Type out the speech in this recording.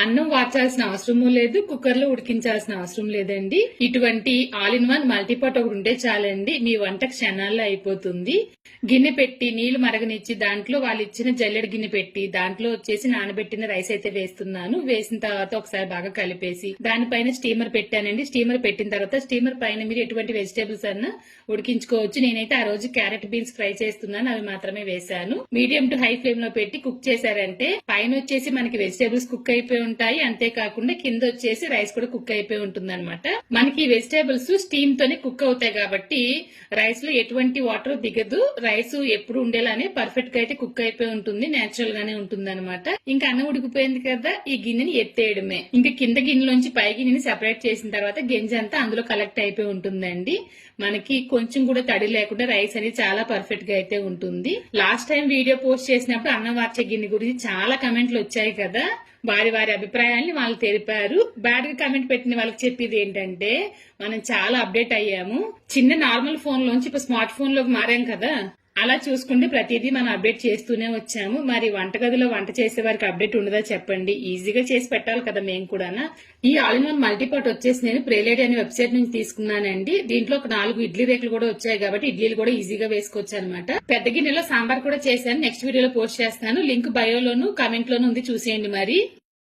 అన్నం వార్చాల్సిన అవసరము లేదు, కుక్కర్ లో ఉడికించాల్సిన అవసరం లేదండి. ఇటువంటి ఆల్ ఇన్ వన్ మల్టీపాట్ ఒకటి ఉంటే చాలండి, మీ వంట క్షణాల్లో అయిపోతుంది. గిన్నె పెట్టి నీళ్లు మరగనిచ్చి దాంట్లో వాళ్ళు ఇచ్చిన జల్లెడ గిన్నె పెట్టి దాంట్లో వచ్చేసి నానబెట్టిన రైస్ అయితే వేస్తున్నాను. వేసిన తర్వాత ఒకసారి బాగా కలిపేసి దానిపైన స్టీమర్ పెట్టానండి. స్టీమర్ పెట్టిన తర్వాత స్టీమర్ పైన మీరు ఎటువంటి వెజిటేబుల్స్ అన్నా ఉడికించుకోవచ్చు. నేనైతే ఆ రోజు క్యారెట్ బీన్స్ ఫ్రై చేస్తున్నాను, అవి మాత్రమే వేశాను. మీడియం టు హై ఫ్లేమ్ లో పెట్టి కుక్ చేశారంటే పైన వచ్చేసి మనకి వెజిటేబుల్స్ కుక్ అయిపోయి ఉంటాయి, అంతేకాకుండా కింద వచ్చేసి రైస్ కూడా కుక్ అయిపోయి ఉంటుంది అనమాట. మనకి వెజిటేబుల్స్ స్టీమ్ తోనే కుక్ అవుతాయి కాబట్టి రైస్ లో ఎటువంటి వాటర్ దిగదు. రైస్ ఎప్పుడు ఉండేలానే పర్ఫెక్ట్ గా అయితే కుక్ అయిపోయి ఉంటుంది, నేచురల్ గానే ఉంటుంది అనమాట. ఇంకా అన్నం ఉడికిపోయింది కదా, ఈ గిన్నెని ఎత్తేయడమే. ఇంకా కింద గిన్నెలోంచి పై గిన్నెని సెపరేట్ చేసిన తర్వాత గింజ అంతా అందులో కలెక్ట్ అయిపోయి ఉంటుందండి. మనకి కొంచెం కూడా తడి లేకుండా రైస్ అనేది చాలా పర్ఫెక్ట్ గా అయితే ఉంటుంది. లాస్ట్ టైం వీడియో పోస్ట్ చేసినప్పుడు అన్నం వార్చే గిన్నె గురించి చాలా కమెంట్లు వచ్చాయి కదా, వారి వారి అభిప్రాయాన్ని వాళ్ళు తెలిపారు. బ్యాడ్ గా కమెంట్ పెట్టిన వాళ్ళకి చెప్పేది ఏంటంటే, మనం చాలా అప్డేట్ అయ్యాము. చిన్న నార్మల్ ఫోన్ లోంచి ఇప్పుడు స్మార్ట్ ఫోన్ లోకి మారాం కదా, అలా చూసుకుంటే ప్రతిదీ మనం అప్డేట్ చేస్తూనే వచ్చాము. మరి వంటగదిలో వంట చేసే వారికి అప్డేట్ ఉండదా చెప్పండి, ఈజీగా చేసి పెట్టాలి కదా మేము కూడా. ఈ ఆల్ ఇన్ వన్ మల్టీపాట్ వచ్చేసి నేను ప్రేలేడి అనే వెబ్సైట్ నుంచి తీసుకున్నానండి. దీంట్లో ఒక 4 ఇడ్లీ రేకులు కూడా వచ్చాయి కాబట్టి ఇడ్లీలు కూడా ఈజీగా వేసుకోవచ్చు అనమాట. పెద్ద గిన్నెలో సాంబార్ కూడా చేశాను, నెక్స్ట్ వీడియోలో పోస్ట్ చేస్తాను. లింక్ బయోలోను కామెంట్ లోను ఉంది, చూసేయండి మరి.